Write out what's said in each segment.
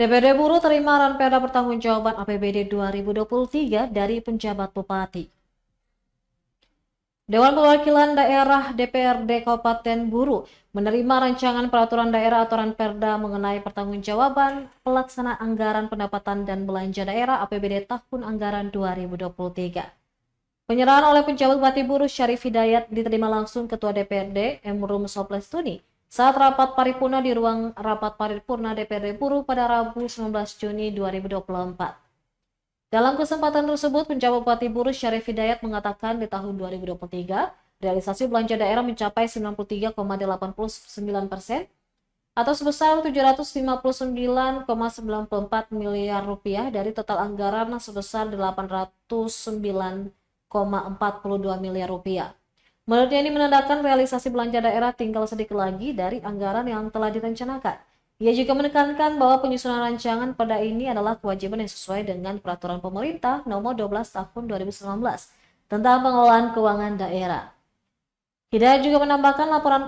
DPD Buruh terima Ranperda Pertanggungjawaban APBD 2023 dari penjabat Bupati. Dewan Perwakilan Daerah DPRD Kabupaten Buruh menerima rancangan peraturan daerah atau Ranperda mengenai pertanggungjawaban pelaksanaan anggaran pendapatan dan belanja daerah APBD tahun anggaran 2023. Penyerahan oleh penjabat Bupati Buruh Syarif Hidayat diterima langsung Ketua DPRD M. Rum Soplestuni saat rapat paripurna di ruang rapat paripurna DPRD Buruh pada Rabu 19 Juni 2024. Dalam kesempatan tersebut, penjabat Bupati Buruh Syarif Hidayat mengatakan di tahun 2023, realisasi belanja daerah mencapai 93,89% atau sebesar 759,94 miliar rupiah dari total anggaran sebesar 809,42 miliar rupiah. Menurutnya ini menandakan realisasi belanja daerah tinggal sedikit lagi dari anggaran yang telah direncanakan. Ia juga menekankan bahwa penyusunan rancangan perda ini adalah kewajiban yang sesuai dengan peraturan pemerintah nomor 12 tahun 2019 tentang pengelolaan keuangan daerah. Hidayat juga menambahkan laporan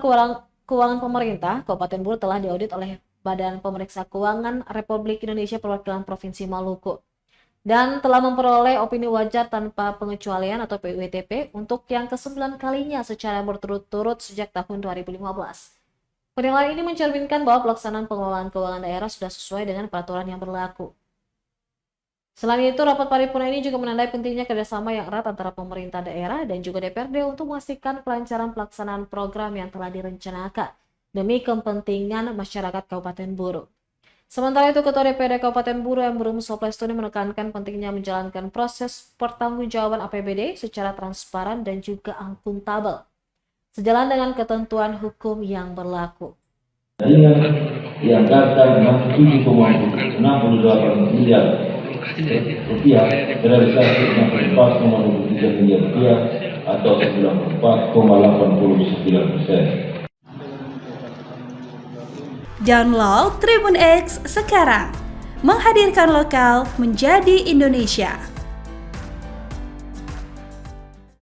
keuangan pemerintah Kabupaten Buruh telah diaudit oleh Badan Pemeriksa Keuangan Republik Indonesia Perwakilan Provinsi Maluku dan telah memperoleh opini wajar tanpa pengecualian atau PUWTP untuk yang ke-9 kalinya secara berturut-turut sejak tahun 2015. Penilaian ini mencerminkan bahwa pelaksanaan pengelolaan keuangan daerah sudah sesuai dengan peraturan yang berlaku. Selain itu, rapat paripurna ini juga menandai pentingnya kerjasama yang erat antara pemerintah daerah dan juga DPRD untuk memastikan kelancaran pelaksanaan program yang telah direncanakan demi kepentingan masyarakat Kabupaten Buruh. Sementara itu, Ketua DPRD Kabupaten Buruh M. Rum Soplestuni menekankan pentingnya menjalankan proses pertanggungjawaban APBD secara transparan dan juga akuntabel, sejalan dengan ketentuan hukum yang berlaku. Dengan dianggarkan 67,68 miliar rupiah, realisasi 64,23 miliar rupiah atau 94,89%. Download Tribun X sekarang, menghadirkan lokal menjadi Indonesia.